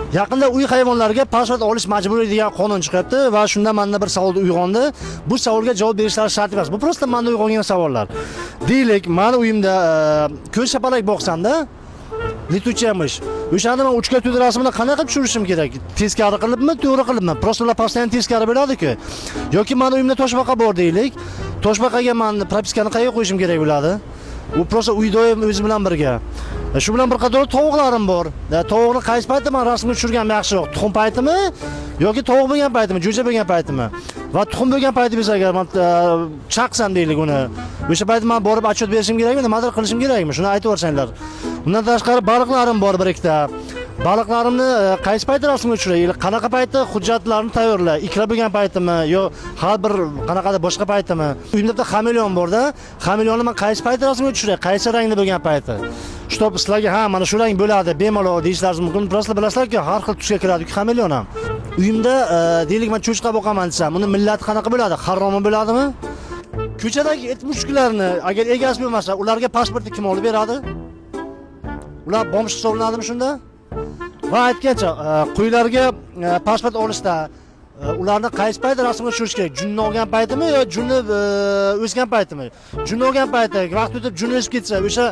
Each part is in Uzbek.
Yaqinda uy hayvonlariga pasport olish majburiy degan qonun chiqyapti va shunda menda bir savol uyg'ondi. Bu savolga javob berishlari shart emas. Bu prosta menda uyg'ongan savollar. Deylik, meni uyimda ko'z shapalak boqsam-da, lituchamish. O'shanda men uchga to'dirasini qanaqa tushirishim kerak? Teskari qilibmi, to'g'ri qilibmi? Prosta ular postoyan teskari bo'ladi-ku. Yoki meni uyimda toshbaqa bor deylik. Toshbaqaga men propiskani qayerga qo'yishim kerak bo'ladi? U prosta uy doim o'zi bilan birga. Shu bilan bir qator tovuqlarim bor. Tovuqni qaysi paytda men rasmga tushirgan yaxshiroq? Tuxum paytimi yoki tovuq bo'lgan paytimi, jo'ja bo'lgan paytimi? Va tuxum bo'lgan payti bo'lsa agar men chaqsam deylik uni. O'sha paytda men borib отчет berishim kerakmi, nimadir qilishim kerakmi? Shuni aytib o'rsanglar. Undan tashqari baliqlarim bor bir ikkita. Baliqlarimni qaysi paytda rasmga tushiray? Qanaqa paytda hujjatlarni tayyorla? Ikra bo'lgan paytimi yo har bir qanaqadir boshqa paytimi? Uyimda bitta xameleon bor-da. Xameleonni men qaysi paytda rasmga tushiray? Qaysi rangda bo'lgan payti? Shtop sizlarga ha mana shu rang bo'ladi, bemalol deyishlaringiz mumkin. Prosta bilasizlar-ku, har xil tusga kiradi-ku xameleon ham. Uyimda deylik men cho'chqa boqaman desam, uni millati qanaqa bo'ladi? Harromi bo'ladimi? Ko'chadagi et mushuklarni agar egasi bo'lmasa, ularga pasportni kim olib beradi? Ular bomsh hisoblanadimi shunda? Va aytgancha, qo'ylarga pasport olishda ularni qaysi paytda rasmga tushirish kerak? Junni olgan paytimi yo junni o'sgan paytimi? Junni olgan paytda vaqt o'tib junni o'sib ketsa, o'sha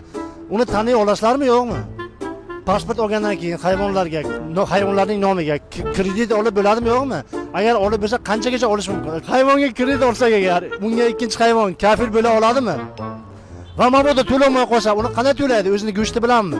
uni taniy olasizlarmi yo'qmi? Pasport olgandan keyin hayvonlarga, hayvonlarning nomiga kredit olib bo'ladimi yo'qmi? Agar olib bo'lsa, qanchagacha olish mumkin? Hayvonga kredit olsak agar, bunga ikkinchi hayvon kafil bo'la oladimi? Va mabodo to'lamay qolsa, uni qanday to'laydi? O'zining go'shti bilanmi?